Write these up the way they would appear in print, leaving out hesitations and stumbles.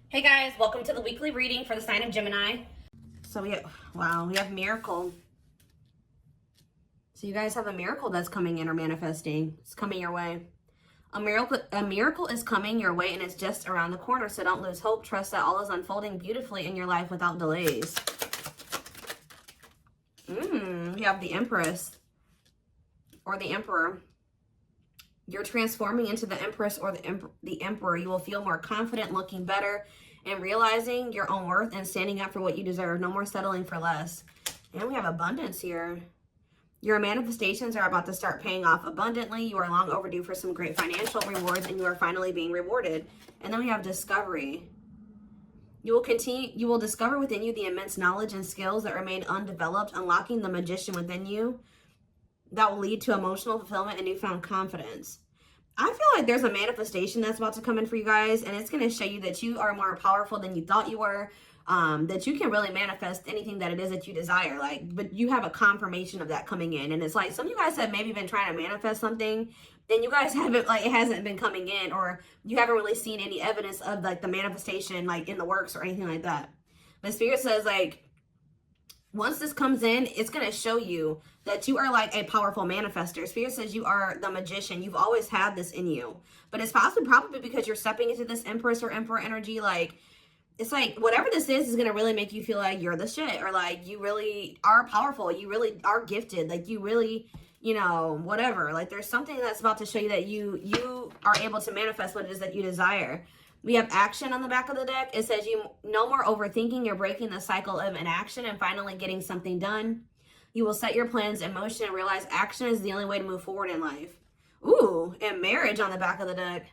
Hey guys, welcome to the weekly reading for the sign of Gemini. So we have miracle. So you guys have a miracle that's coming in or manifesting. It's coming your way. A miracle is coming your way and it's just around the corner. So don't lose hope. Trust that all is unfolding beautifully in your life without delays. You have the Empress or the Emperor. You're transforming into the Empress or the Emperor. You will feel more confident, looking better, and realizing your own worth and standing up for what you deserve. No more settling for less. And we have abundance here. Your manifestations are about to start paying off abundantly. You are long overdue for some great financial rewards, and you are finally being rewarded. And then we have discovery. You will discover within you the immense knowledge and skills that remain undeveloped, unlocking the magician within you. That will lead to emotional fulfillment and newfound confidence. I feel like there's a manifestation that's about to come in for you guys, and it's going to show you that you are more powerful than you thought you were, that you can really manifest anything that it is that you desire. But you have a confirmation of that coming in, and it's like some of you guys have maybe been trying to manifest something, and you guys haven't, it hasn't been coming in, or you haven't really seen any evidence of the manifestation in the works or anything like that. But Spirit says once this comes in, it's going to show you that you are a powerful manifester. Spirit says you are the magician. You've always had this in you. But it's probably because you're stepping into this Empress or Emperor energy. It's whatever this is going to really make you feel like you're the shit. Or you really are powerful. You really are gifted. You really, whatever. There's something that's about to show you that you are able to manifest what it is that you desire. We have action on the back of the deck. It says no more overthinking. You're breaking the cycle of inaction and finally getting something done. You will set your plans in motion and realize action is the only way to move forward in life. Ooh, and marriage on the back of the deck.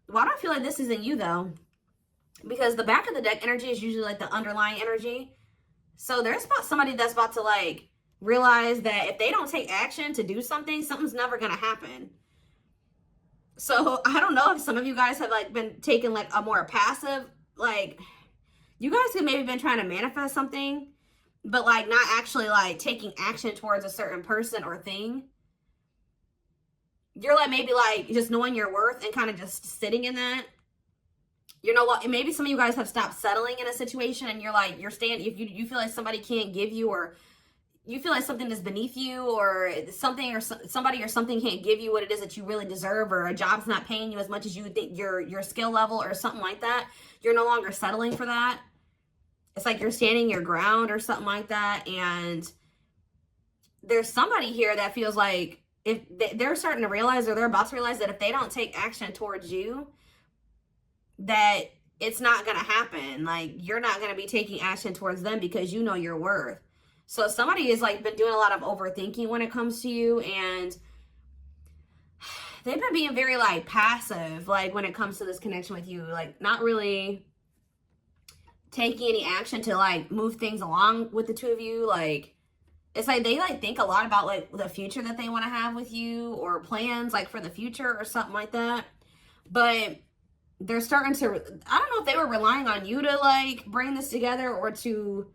Well, I don't feel like this isn't you though, because the back of the deck energy is usually the underlying energy. So there's somebody that's about to realize that if they don't take action to do something, something's never going to happen. So I don't know if some of you guys have been taking a more passive, you guys have maybe been trying to manifest something, but not actually taking action towards a certain person or thing. You're maybe just knowing your worth and kind of just sitting in that. Maybe some of you guys have stopped settling in a situation, and you're staying, if you feel like somebody can't give you, or you feel like something is beneath you, or something or somebody or something can't give you what it is that you really deserve, or a job's not paying you as much as you think your skill level or something like that. You're no longer settling for that. It's you're standing your ground or something like that. And there's somebody here that feels like if they're starting to realize, or they're about to realize, that if they don't take action towards you, that it's not going to happen. You're not going to be taking action towards them because you know your worth. So somebody has been doing a lot of overthinking when it comes to you, and they've been being very passive when it comes to this connection with you, not really taking any action to move things along with the two of you. It's they think a lot about the future that they want to have with you, or plans for the future or something like that. But they're starting to, I don't know if they were relying on you to bring this together, or to,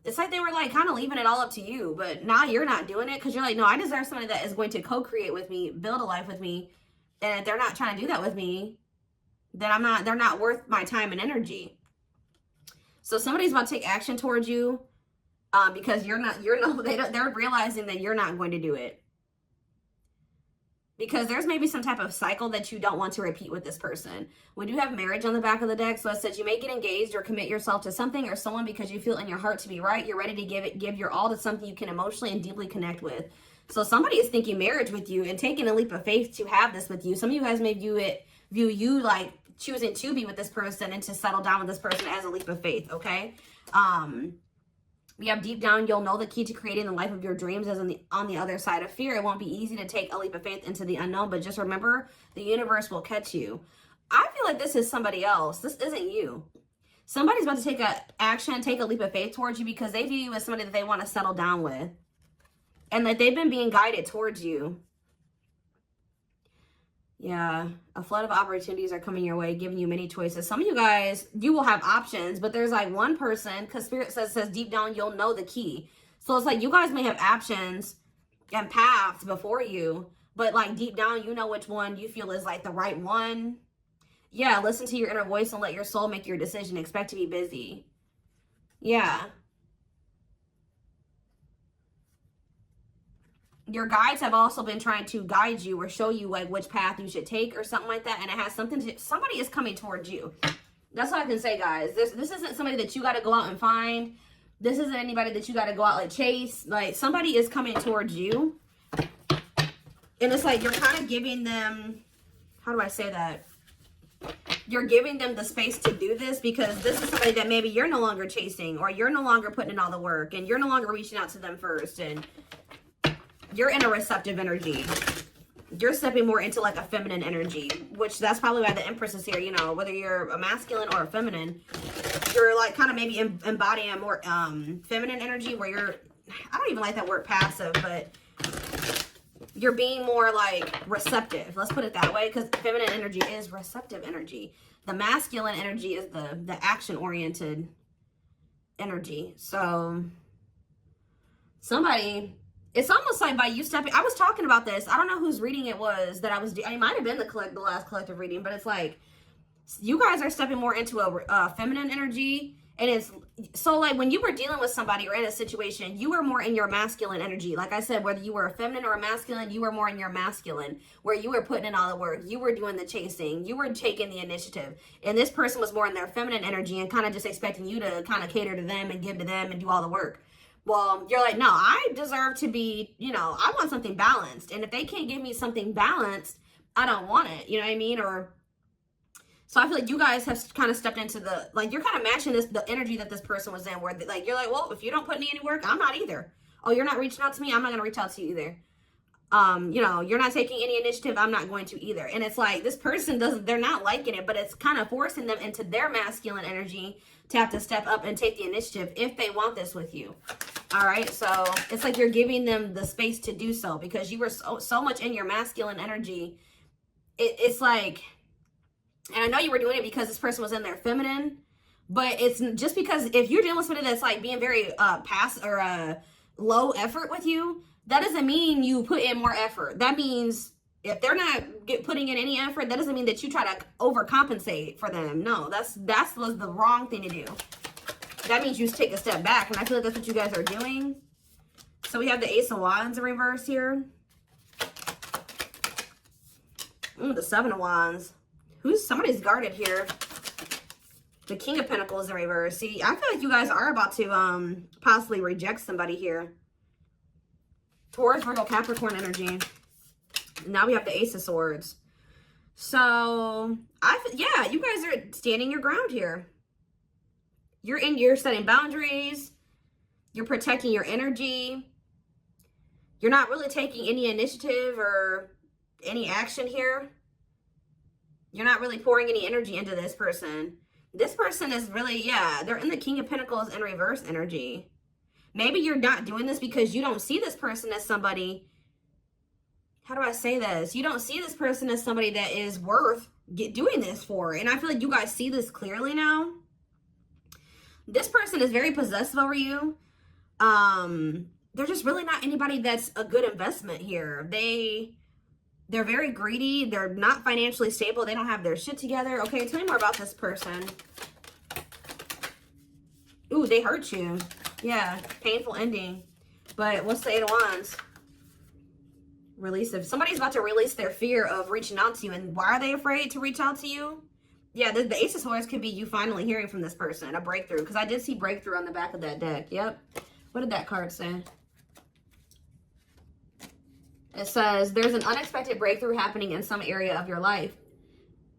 it's they were kind of leaving it all up to you, but now you're not doing it because you're no, I deserve somebody that is going to co-create with me, build a life with me. And if they're not trying to do that with me, then they're not worth my time and energy. So somebody's about to take action towards you because they're realizing that you're not going to do it. Because there's maybe some type of cycle that you don't want to repeat with this person. We do have marriage on the back of the deck. So it says you may get engaged or commit yourself to something or someone because you feel in your heart to be right. You're ready to give your all to something you can emotionally and deeply connect with. So somebody is thinking marriage with you and taking a leap of faith to have this with you. Some of you guys may view you choosing to be with this person and to settle down with this person as a leap of faith, okay? We have deep down, you'll know the key to creating the life of your dreams is on the other side of fear. It won't be easy to take a leap of faith into the unknown, but just remember, the universe will catch you. I feel like this is somebody else. This isn't you. Somebody's about to take a leap of faith towards you because they view you as somebody that they want to settle down with. And that they've been being guided towards you. Yeah, a flood of opportunities are coming your way, giving you many choices. Some of you guys, you will have options, but there's one person, because Spirit says deep down, you'll know the key. So it's you guys may have options and paths before you, but deep down, you know which one you feel is the right one. Yeah, listen to your inner voice and let your soul make your decision. Expect to be busy. Yeah. Your guides have also been trying to guide you or show you like which path you should take or something like that. And it has something to, somebody is coming towards you. That's all I can say, guys. This isn't somebody that you got to go out and find. This isn't anybody that you got to go out like chase. Like, somebody is coming towards you. And it's like you're kind of giving them, how do I say that? You're giving them the space to do this because this is somebody that maybe you're no longer chasing, or you're no longer putting in all the work, and you're no longer reaching out to them first, and you're in a receptive energy. You're stepping more into like a feminine energy, which that's probably why the Empress is here. You know, whether you're a masculine or a feminine, you're like kind of maybe embodying a more feminine energy where you're, I don't even like that word passive, but you're being more like receptive. Let's put it that way, because feminine energy is receptive energy. The masculine energy is the action-oriented energy. So somebody, it's almost like by you stepping, I was talking about this. I don't know whose reading it was that I was doing. It might have been the last collective reading, but it's like you guys are stepping more into a feminine energy. And it's so like when you were dealing with somebody or in a situation, you were more in your masculine energy. Like I said, whether you were a feminine or a masculine, you were more in your masculine, where you were putting in all the work. You were doing the chasing. You were taking the initiative. And this person was more in their feminine energy and kind of just expecting you to kind of cater to them and give to them and do all the work. Well, you're like, no, I deserve to be, you know, I want something balanced. And if they can't give me something balanced, I don't want it. You know what I mean? Or so I feel like you guys have kind of stepped into the, like, you're kind of matching the energy that this person was in, where like, you're like, well, if you don't put in any work, I'm not either. Oh, you're not reaching out to me, I'm not going to reach out to you either. You know, you're not taking any initiative, I'm not going to either. And it's like, this person they're not liking it, but it's kind of forcing them into their masculine energy to have to step up and take the initiative if they want this with you. All right, so it's like you're giving them the space to do so because you were so much in your masculine energy. It's like, and I know you were doing it because this person was in their feminine, but it's just because if you're dealing with somebody that's like being very low effort with you, that doesn't mean you put in more effort. That means if they're not putting in any effort, that doesn't mean that you try to overcompensate for them. No, that was the wrong thing to do. That means you take a step back, and I feel like that's what you guys are doing. So we have the Ace of Wands in reverse here. The Seven of Wands. Somebody's guarded here. The King of Pentacles in reverse. See, I feel like you guys are about to possibly reject somebody here. Taurus, Virgo, Capricorn energy. Now we have the Ace of Swords. So, yeah, you guys are standing your ground here. You're setting boundaries. You're protecting your energy. You're not really taking any initiative or any action here. You're not really pouring any energy into this person. This person is really, yeah, they're in the King of Pentacles in reverse energy. Maybe you're not doing this because you don't see this person as somebody, how do I say this? You don't see this person as somebody that is worth doing this for. And I feel like you guys see this clearly now. This person is very possessive over you. They're just really not anybody that's a good investment here. They're very greedy. They're not financially stable. They don't have their shit together. Okay, tell me more about this person. Ooh, they hurt you. Yeah, painful ending. But what's the Eight of Wands? Release. If somebody's about to release their fear of reaching out to you, and why are they afraid to reach out to you? Yeah, the Ace of Swords could be you finally hearing from this person, a breakthrough. Because I did see breakthrough on the back of that deck. Yep. What did that card say? It says, there's an unexpected breakthrough happening in some area of your life.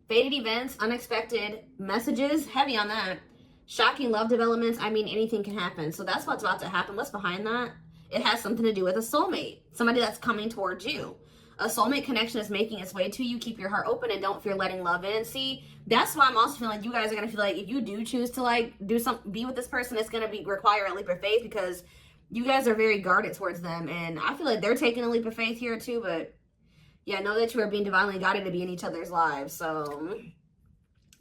Fated events, unexpected messages, heavy on that. Shocking love developments, I mean, anything can happen. So that's what's about to happen. What's behind that? It has something to do with a soulmate. Somebody that's coming towards you. A soulmate connection is making its way to you. Keep your heart open and don't fear letting love in. See, that's why I'm also feeling like you guys are going to feel like if you do choose to like be with this person, it's going to require a leap of faith because you guys are very guarded towards them. And I feel like they're taking a leap of faith here too. But yeah, know that you are being divinely guided to be in each other's lives. So,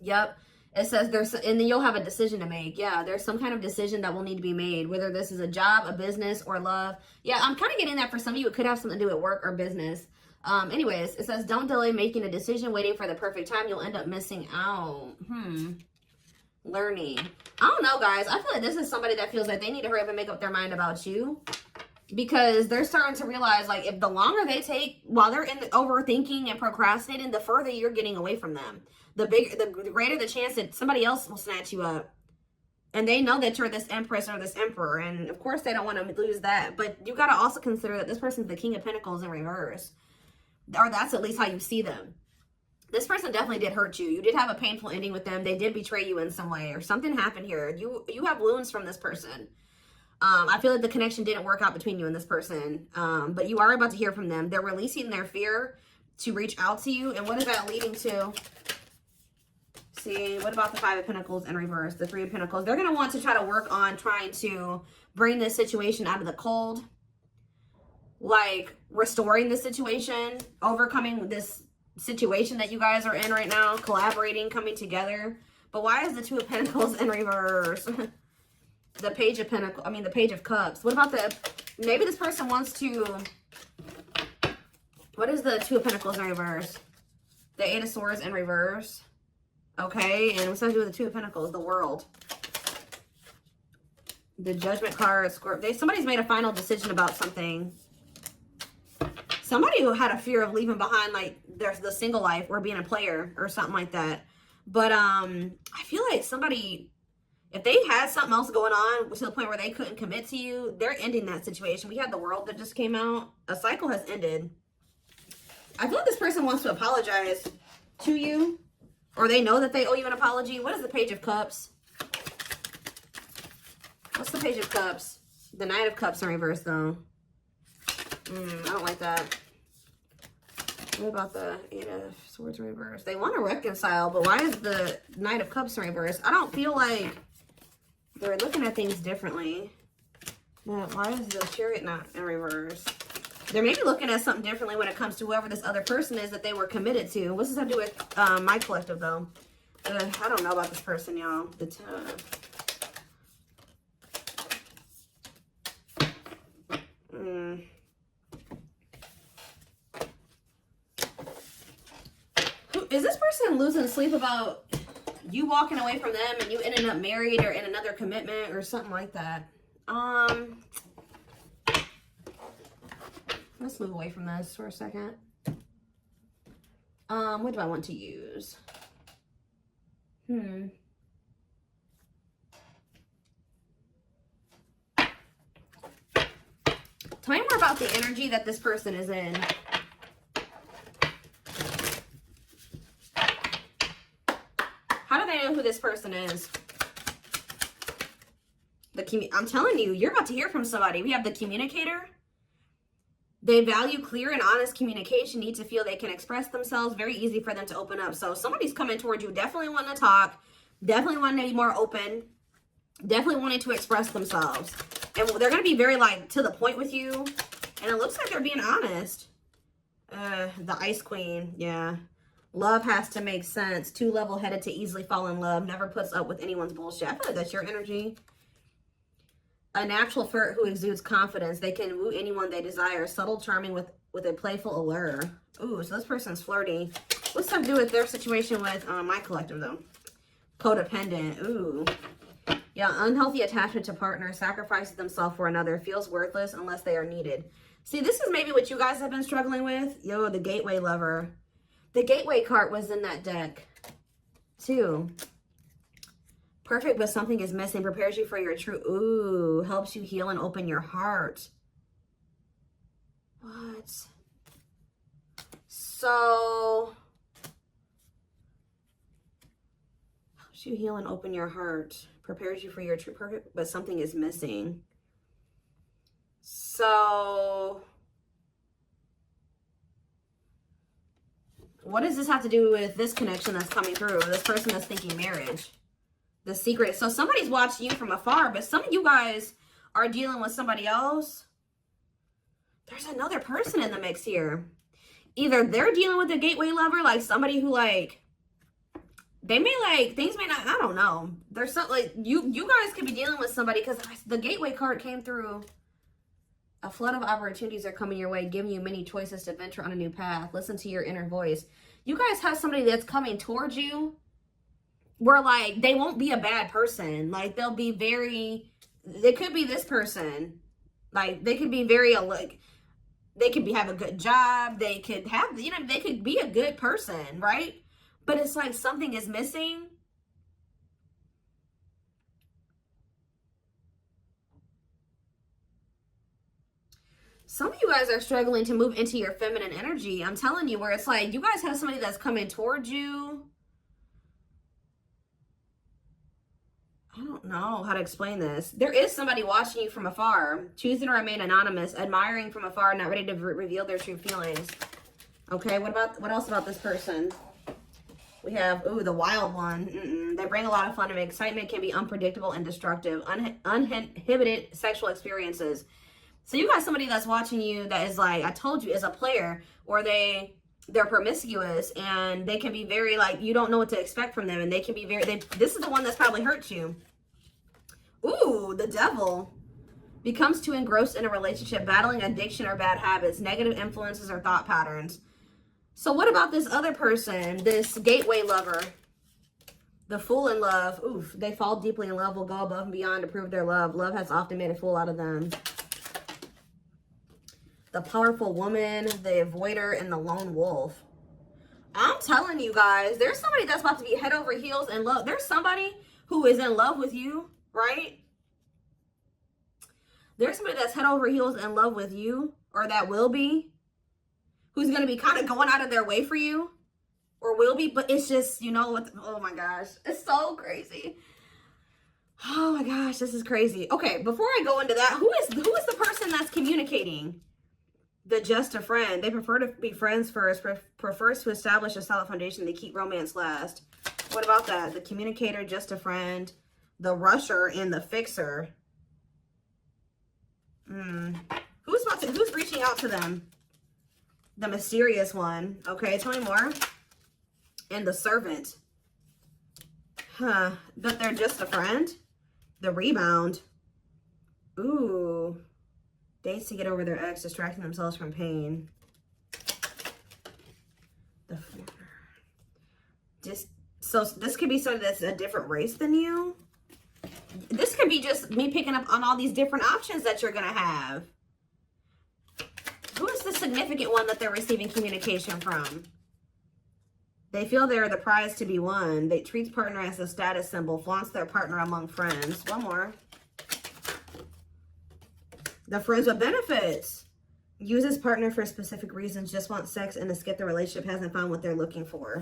yep. It says and then you'll have a decision to make. Yeah, there's some kind of decision that will need to be made, whether this is a job, a business, or love. Yeah, I'm kind of getting that for some of you. It could have something to do with work or business. Anyways, it says, don't delay making a decision, waiting for the perfect time. You'll end up missing out. Learning. I don't know, guys. I feel like this is somebody that feels like they need to hurry up and make up their mind about you. Because they're starting to realize, like, if the longer they take while they're in the overthinking and procrastinating, the further you're getting away from them. The greater the chance that somebody else will snatch you up. And they know that you're this empress or this emperor. And, of course, they don't want to lose that. But you got to also consider that this person's the King of Pentacles in reverse. Or that's at least how you see them. This person definitely did hurt you. You did have a painful ending with them. They did betray you in some way. Or something happened here. You have wounds from this person. I feel like the connection didn't work out between you and this person. But you are about to hear from them. They're releasing their fear to reach out to you. And what is that leading to? See, what about the Five of Pentacles in reverse? The Three of Pentacles. They're going to want to try to work on trying to bring this situation out of the cold. Like, restoring the situation. Overcoming this situation that you guys are in right now. Collaborating, coming together. But why is the Two of Pentacles in reverse? The Page of Pentacles, the Page of Cups. What about maybe this person wants to, what is the Two of Pentacles in reverse? The Eight of Swords in reverse. Okay, and what's that to do with the Two of Pentacles? The World. The Judgment card, Scorpio. Somebody's made a final decision about something. Somebody who had a fear of leaving behind, like, there's the single life or being a player or something like that. But I feel like somebody, if they had something else going on to the point where they couldn't commit to you, they're ending that situation. We had the World that just came out. A cycle has ended. I feel like this person wants to apologize to you. Or they know that they owe you an apology. What is the Page of Cups? What's the Page of Cups? The Knight of Cups in reverse, though. I don't like that. What about the Eight of Swords in reverse? They want to reconcile, but why is the Knight of Cups in reverse? I don't feel like they're looking at things differently. But why is the Chariot not in reverse? They're maybe looking at something differently when it comes to whoever this other person is that they were committed to. What's this have to do with my collective, though? I don't know about this person, y'all. Is this person losing sleep about you walking away from them and you ending up married or in another commitment or something like that? Let's move away from this for a second. What do I want to use? Tell me more about the energy that this person is in. How do they know who this person is? I'm telling you, you're about to hear from somebody. We have the Communicator. They value clear and honest communication, need to feel they can express themselves. Very easy for them to open up. So somebody's coming towards you, definitely wanting to talk, definitely wanting to be more open, definitely wanting to express themselves. And they're going to be very, like, to the point with you. And it looks like they're being honest. The Ice Queen, yeah. Love has to make sense. Too level-headed to easily fall in love. Never puts up with anyone's bullshit. I feel like that's your energy. A natural flirt who exudes confidence. They can woo anyone they desire. Subtle, charming with a playful allure. Ooh, so this person's flirty. What's that to do with their situation with my collective, though? Codependent. Ooh. Yeah, unhealthy attachment to partner. Sacrifices themselves for another. Feels worthless unless they are needed. See, this is maybe what you guys have been struggling with. Yo, the Gateway Lover. The Gateway card was in that deck, too. Perfect, but something is missing. Prepares you for your true... Ooh, helps you heal and open your heart. What? So... helps you heal and open your heart. Prepares you for your true... Perfect, but something is missing. So... what does this have to do with this connection that's coming through? This person that's thinking marriage. The secret. So somebody's watching you from afar, but some of you guys are dealing with somebody else. There's another person in the mix here. Either they're dealing with a gateway lover, like somebody who, like, they may, like, things may not, I don't know. There's something, like, you guys could be dealing with somebody, because the gateway card came through A flood of opportunities are coming your way, giving you many choices to venture on a new path. Listen to your inner voice. You guys have somebody that's coming towards you where, like, they won't be a bad person. Like, they'll be very, they could be this person. Like, they could be very, like, they could have a good job. They could have, you know, they could be a good person, right? But it's like something is missing. Some of you guys are struggling to move into your feminine energy. I'm telling you, where it's like you guys have somebody that's coming towards you. I don't know how to explain this. There is somebody watching you from afar, choosing to remain anonymous, admiring from afar, not ready to reveal their true feelings. Okay, what else about this person? We have, ooh, the wild one. They bring a lot of fun and excitement, can be unpredictable and destructive. Uninhibited sexual experiences. So you got somebody that's watching you that is like, I told you, is a player, or they're promiscuous, and they can be very, like, you don't know what to expect from them, and they can be very, this is the one that's probably hurt you. Ooh, the devil. Becomes too engrossed in a relationship, battling addiction or bad habits, negative influences or thought patterns. So what about this other person, this gateway lover? The fool in love. Oof, they fall deeply in love, will go above and beyond to prove their love. Love has often made a fool out of them. The powerful woman, the avoider, and the lone wolf. I'm telling you guys, there's somebody that's about to be head over heels in love. There's somebody who is in love with you, right? There's somebody that's head over heels in love with you, or that will be, who's going to be kind of going out of their way for you, or will be, but it's just, you know what, oh my gosh, it's so crazy. Oh my gosh, this is crazy. Okay, before I go into that, who is the person that's communicating? The just a friend. They prefer to be friends first, prefers to establish a solid foundation. They keep romance last. What about that? The communicator, just a friend, the rusher, and the fixer. Who's reaching out to them? The mysterious one. Okay, tell me more. And the servant. Huh. But they're just a friend. The rebound. Ooh. Dates to get over their ex, distracting themselves from pain. The so this could be somebody that's a different race than you. This could be just me picking up on all these different options that you're going to have. Who is the significant one that they're receiving communication from? They feel they're the prize to be won. They treat partner as a status symbol, flaunts their partner among friends. One more. The friends with benefits. Uses partner for specific reasons, just wants sex and to skip the relationship, hasn't found what they're looking for.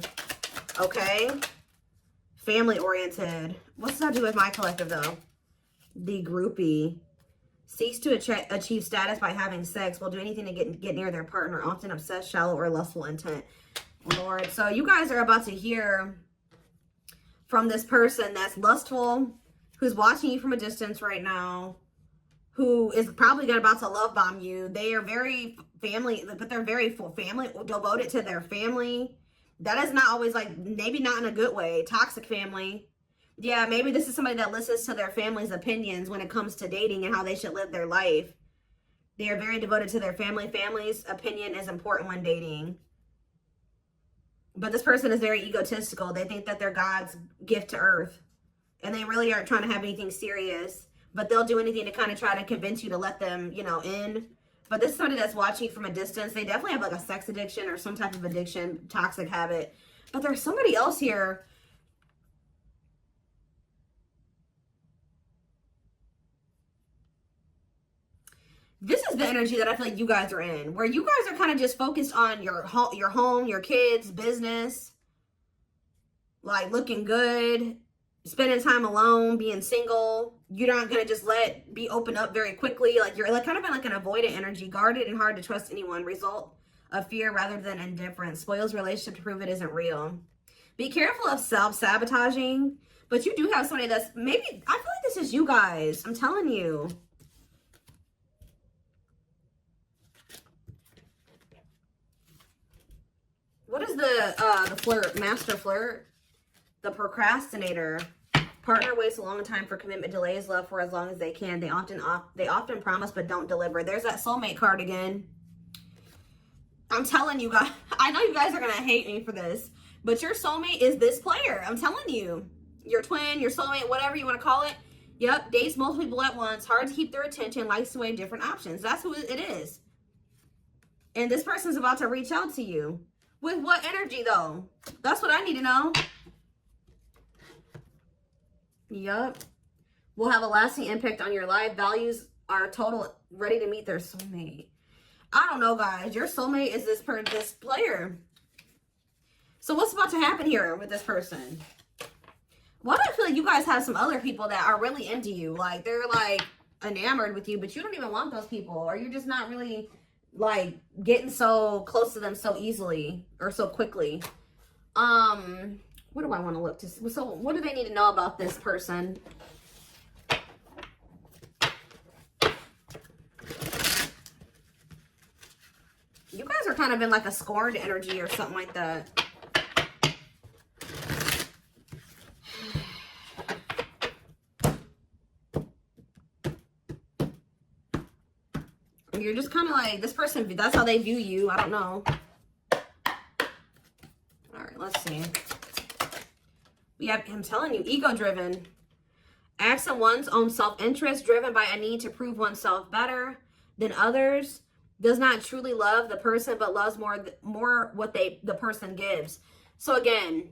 Okay. Family oriented. What's that do with my collective though? The groupie. Seeks to achieve status by having sex. Will do anything to get near their partner. Often obsessed, shallow, or lustful intent. Lord. So you guys are about to hear from this person that's lustful, who's watching you from a distance right now, who is probably about to love bomb you. They are very family, but they're very family, devoted to their family. That is not always, like, maybe not in a good way. Toxic family. Yeah, maybe this is somebody that listens to their family's opinions when it comes to dating and how they should live their life. They are very devoted to their family. Family's opinion is important when dating. But this person is very egotistical. They think that they're God's gift to earth. And they really aren't trying to have anything serious. But they'll do anything to kind of try to convince you to let them, you know, in. But this is somebody that's watching you from a distance. They definitely have like a sex addiction or some type of addiction, toxic habit. But there's somebody else here. This is the energy that I feel like you guys are in, where you guys are kind of just focused on your home, your kids, business, like looking good, spending time alone, being single. You're not going to just be open up very quickly. Like you're like kind of in like an avoidant energy, guarded and hard to trust anyone. Result of fear rather than indifference. Spoils relationship to prove it isn't real. Be careful of self-sabotaging, but you do have somebody that's maybe, I feel like this is you guys. I'm telling you. What is the flirt, master flirt? The procrastinator. Partner waits a long time for commitment, delays love for as long as they can. They often promise but don't deliver. There's that soulmate card again. I'm telling you guys, I know you guys are going to hate me for this, but your soulmate is this player. I'm telling you. Your twin, your soulmate, whatever you want to call it. Yep, dates multiple people at once, hard to keep their attention, likes to weigh different options. That's who it is. And this person's about to reach out to you. With what energy, though? That's what I need to know. Yep. Will have a lasting impact on your life. Values are total, ready to meet their soulmate. I don't know, guys. Your soulmate is this player. So what's about to happen here with this person? Why do I feel like you guys have some other people that are really into you? Like, they're, like, enamored with you, but you don't even want those people. Or you're just not really, like, getting so close to them so easily or so quickly. What do I want to look to? So, what do they need to know about this person? You guys are kind of in, like, a scorned energy or something like that. You're just kind of like, this person, that's how they view you. I don't know. All right, let's see. We have, I'm telling you, ego-driven. Acts on one's own self-interest, driven by a need to prove oneself better than others. Does not truly love the person, but loves more what the person gives. So again,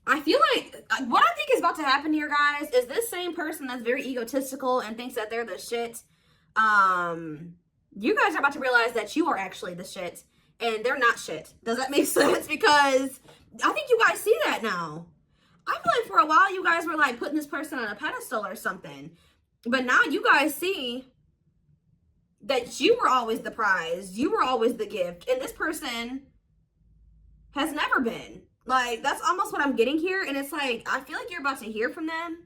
I feel like what I think is about to happen here, guys, is this same person that's very egotistical and thinks that they're the shit. You guys are about to realize that you are actually the shit and they're not shit. Does that make sense? Because I think you guys see that now. I feel like for a while you guys were like putting this person on a pedestal or something, but now you guys see that you were always the prize, you were always the gift, and this person has never been. Like, that's almost what I'm getting here. And it's like, I feel like you're about to hear from them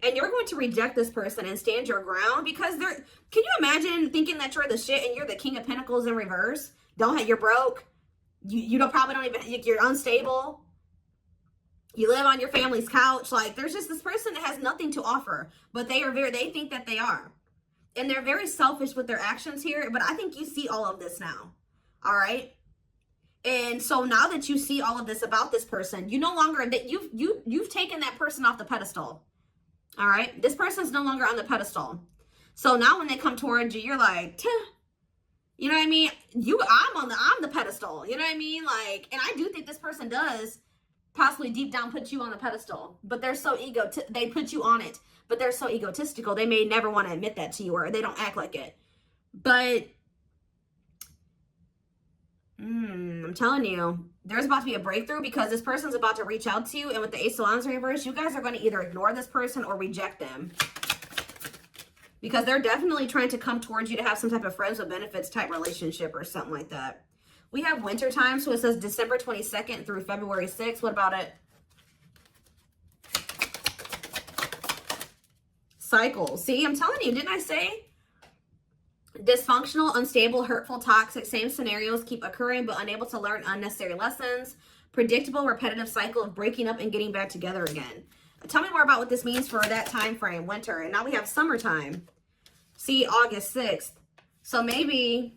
and you're going to reject this person and stand your ground, because they're, can you imagine thinking that you're the shit and you're the King of Pentacles in reverse? You're broke. You probably don't even, you're unstable. You live on your family's couch. Like, there's just this person that has nothing to offer, but they think that they are. And they're very selfish with their actions here, but I think you see all of this now. All right? And so now that you see all of this about this person, you no longer, that you've taken that person off the pedestal. All right? This person's no longer on the pedestal. So now when they come towards you, you're like, Tuh. You know what I mean? I'm the pedestal. You know what I mean? Like, and I do think this person does possibly deep down put you on the pedestal, but they're so they put you on it, but they're so egotistical. They may never want to admit that to you, or they don't act like it. But I'm telling you, there's about to be a breakthrough, because this person's about to reach out to you. And with the Ace of Wands in reverse, you guys are going to either ignore this person or reject them, because they're definitely trying to come towards you to have some type of friends with benefits type relationship or something like that. We have winter time, so it says December 22nd through February 6th. What about it? Cycle. See, I'm telling you, didn't I say? Dysfunctional, unstable, hurtful, toxic. Same scenarios keep occurring, but unable to learn unnecessary lessons. Predictable, repetitive cycle of breaking up and getting back together again. Tell me more about what this means for that time frame, winter. And now we have summertime. See, August 6th. So maybe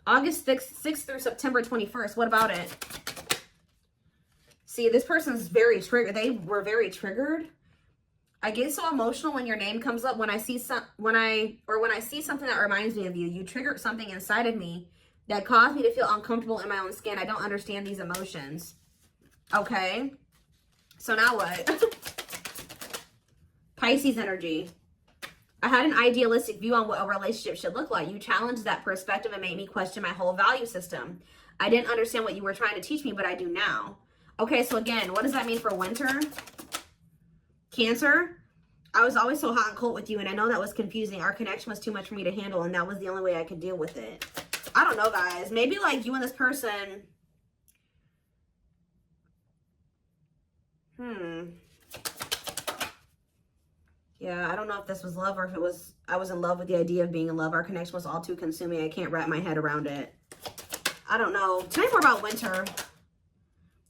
August 6th through September 21st. What about it? See, this person's very triggered. They were very triggered. I get so emotional when your name comes up. When I see something that reminds me of you. You triggered something inside of me that caused me to feel uncomfortable in my own skin. I don't understand these emotions. Okay. So now what? Pisces energy. I had an idealistic view on what a relationship should look like. You challenged that perspective and made me question my whole value system. I didn't understand what you were trying to teach me, but I do now. Okay, so again, what does that mean for winter? Cancer. I was always so hot and cold with you, and I know that was confusing. Our connection was too much for me to handle, and that was the only way I could deal with it. I don't know, guys. Maybe like you and this person. Yeah, I don't know if this was love or if it was, I was in love with the idea of being in love. Our connection was all too consuming. I can't wrap my head around it. I don't know. Tell me more about winter.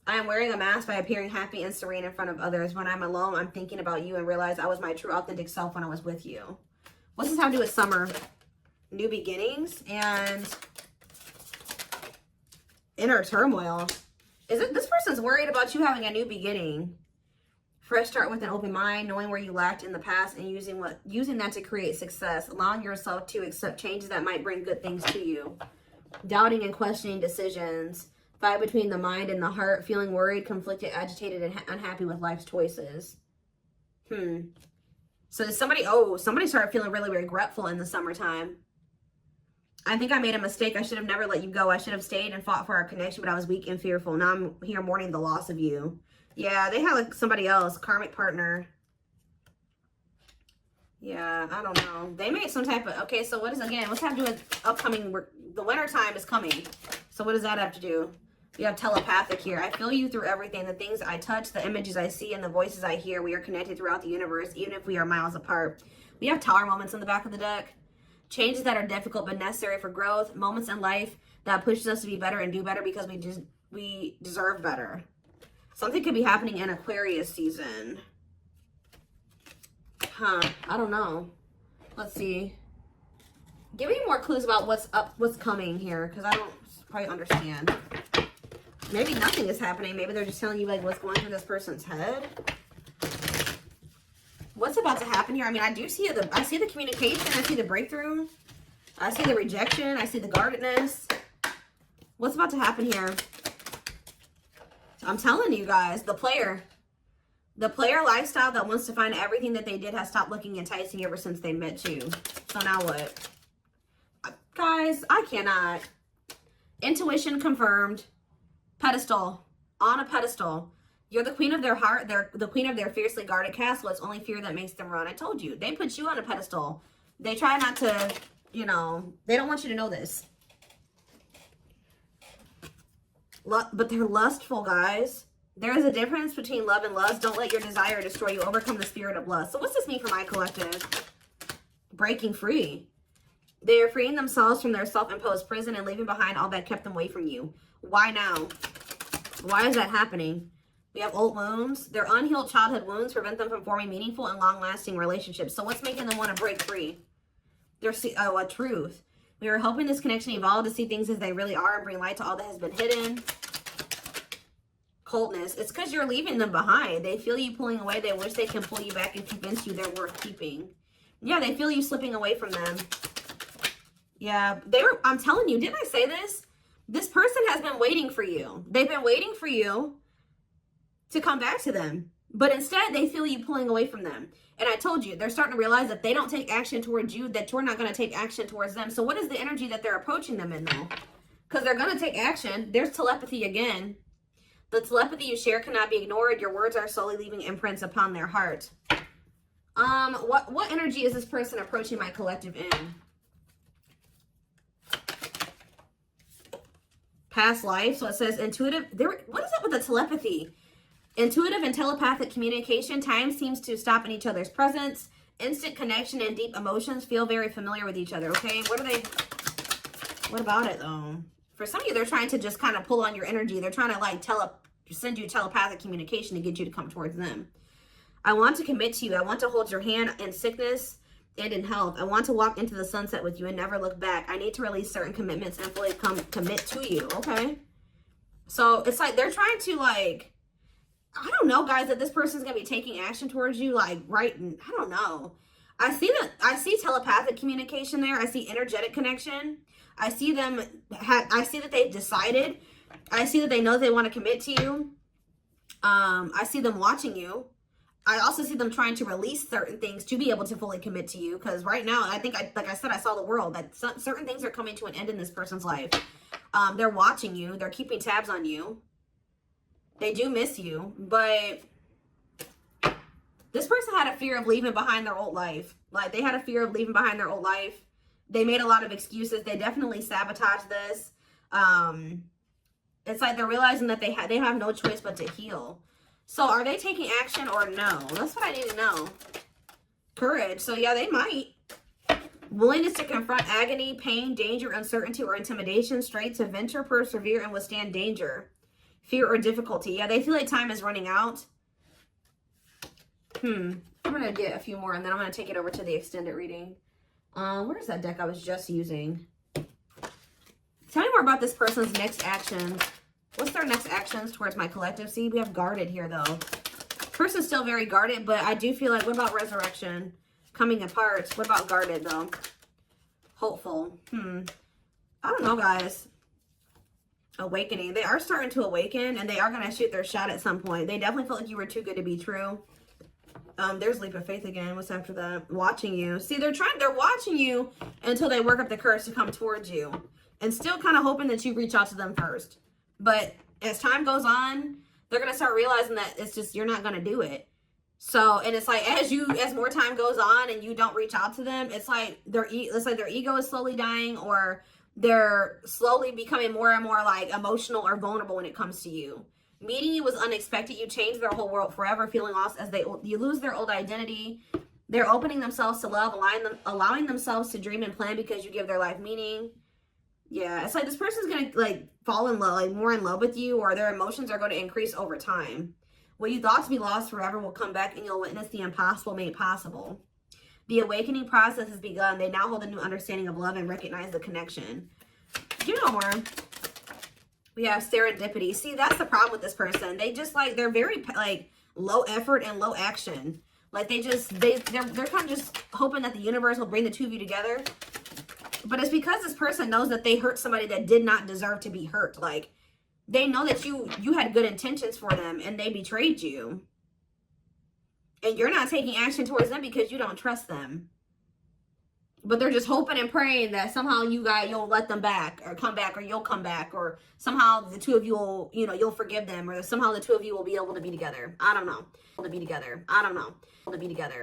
I am wearing a mask by appearing happy and serene in front of others. When I'm alone, I'm thinking about you and realize I was my true authentic self when I was with you. What's this have to do with summer? New beginnings and inner turmoil. Is it this person's worried about you having a new beginning? Fresh start with an open mind, knowing where you lacked in the past and using that to create success, allowing yourself to accept changes that might bring good things to you. Doubting and questioning decisions, fight between the mind and the heart, feeling worried, conflicted, agitated, and unhappy with life's choices. So somebody started feeling really regretful in the summertime. I think I made a mistake. I should have never let you go. I should have stayed and fought for our connection, but I was weak and fearful. Now I'm here mourning the loss of you. Yeah, they had like somebody else, karmic partner. Yeah, I don't know. They made some type of, okay, so what is, again, what's that have to do with upcoming, the winter time is coming. So what does that have to do? You have telepathic here. I feel you through everything. The things I touch, the images I see, and the voices I hear. We are connected throughout the universe, even if we are miles apart. We have tower moments in the back of the deck. Changes that are difficult but necessary for growth. Moments in life that pushes us to be better and do better because we deserve better. Something could be happening in Aquarius season. I don't know. Let's see. Give me more clues about what's coming here, because I don't quite understand. Maybe nothing is happening. Maybe they're just telling you like what's going through this person's head. What's about to happen here? I mean, I see the communication. I see the breakthrough. I see the rejection. I see the guardedness. What's about to happen here? I'm telling you guys, the player lifestyle that wants to find everything that they did has stopped looking enticing ever since they met you. So now what? Guys, I cannot. Intuition confirmed. Pedestal. On a pedestal. You're the queen of their heart. They're the queen of their fiercely guarded castle. It's only fear that makes them run. I told you. They put you on a pedestal. They try not to, you know, they don't want you to know this. But they're lustful, guys. There is a difference between love and lust. Don't let your desire destroy you. Overcome the spirit of lust. So what's this mean for my collective? Breaking free. They are freeing themselves from their self-imposed prison and leaving behind all that kept them away from you. Why now? Why is that happening? We have old wounds. Their unhealed childhood wounds prevent them from forming meaningful and long-lasting relationships. So what's making them want to break free? A truth. We are helping this connection evolve to see things as they really are and bring light to all that has been hidden. Coldness. It's because you're leaving them behind. They feel you pulling away. They wish they can pull you back and convince you they're worth keeping. Yeah, they feel you slipping away from them. Yeah, I'm telling you, didn't I say this? This person has been waiting for you. They've been waiting for you to come back to them. But instead, they feel you pulling away from them. And I told you, they're starting to realize that they don't take action towards you, that you're not going to take action towards them. So what is the energy that they're approaching them in, though? Because they're going to take action. There's telepathy again. The telepathy you share cannot be ignored. Your words are slowly leaving imprints upon their heart. What energy is this person approaching my collective in? Past life. So it says intuitive. What is up with the telepathy? Intuitive and telepathic communication. Time seems to stop in each other's presence. Instant connection and deep emotions. Feel very familiar with each other. Okay. What about it though? For some of you, they're trying to just kind of pull on your energy. They're trying to like send you telepathic communication to get you to come towards them. I want to commit to you. I want to hold your hand in sickness and in health. I want to walk into the sunset with you and never look back. I need to release certain commitments and fully commit to you. Okay. So it's like they're trying to like, I don't know, guys, that this person's going to be taking action towards you. Like, right. I don't know. I see telepathic communication there. I see energetic connection. I see them, I see that they've decided. I see that they know they want to commit to you. I see them watching you. I also see them trying to release certain things to be able to fully commit to you. Because right now, I think, like I said, I saw the world. That certain things are coming to an end in this person's life. They're watching you. They're keeping tabs on you. They do miss you. But this person had a fear of leaving behind their old life. Like, they had a fear of leaving behind their old life. They made a lot of excuses. They definitely sabotaged this. It's like they're realizing that they have no choice but to heal. So are they taking action or no? That's what I need to know. Courage. So yeah, they might. Willingness to confront agony, pain, danger, uncertainty, or intimidation. Strength to venture, persevere, and withstand danger. fear or difficulty. Yeah, they feel like time is running out. I'm going to get a few more and then I'm going to take it over to the extended reading. Where's that deck I was just using? Tell me more about this person's next actions. What's their next actions towards my collective? See, we have guarded here, though. Person's still very guarded, but I do feel like, what about resurrection? Coming apart. What about guarded, though? Hopeful. I don't know, guys. Awakening. They are starting to awaken, and they are going to shoot their shot at some point. They definitely felt like you were too good to be true. There's leap of faith again. What's after that? Watching you. See, they're watching you until they work up the courage to come towards you. And still kind of hoping that you reach out to them first. But as time goes on, they're going to start realizing that it's just, you're not going to do it. So, and it's like, as more time goes on and you don't reach out to them, it's like their ego is slowly dying, or they're slowly becoming more and more like emotional or vulnerable when it comes to you. Meeting you was unexpected. You changed their whole world forever, feeling lost as you lose their old identity. They're opening themselves to love, allowing themselves to dream and plan because you give their life meaning. Yeah, it's like this person's going to like fall in love, like more in love with you, or their emotions are going to increase over time. What you thought to be lost forever will come back and you'll witness the impossible made possible. The awakening process has begun. They now hold a new understanding of love and recognize the connection. You know more. We have serendipity. See, that's the problem with this person. They just like, they're very like low effort and low action. Like they're kind of just hoping that the universe will bring the two of you together. But it's because this person knows that they hurt somebody that did not deserve to be hurt. Like, they know that you had good intentions for them and they betrayed you. And you're not taking action towards them because you don't trust them. But they're just hoping and praying that somehow you'll let them back, or come back, or you'll come back, or somehow the two of you will, you'll forgive them, or somehow the two of you will be able to be together. I don't know. To be together. I don't know. To be together.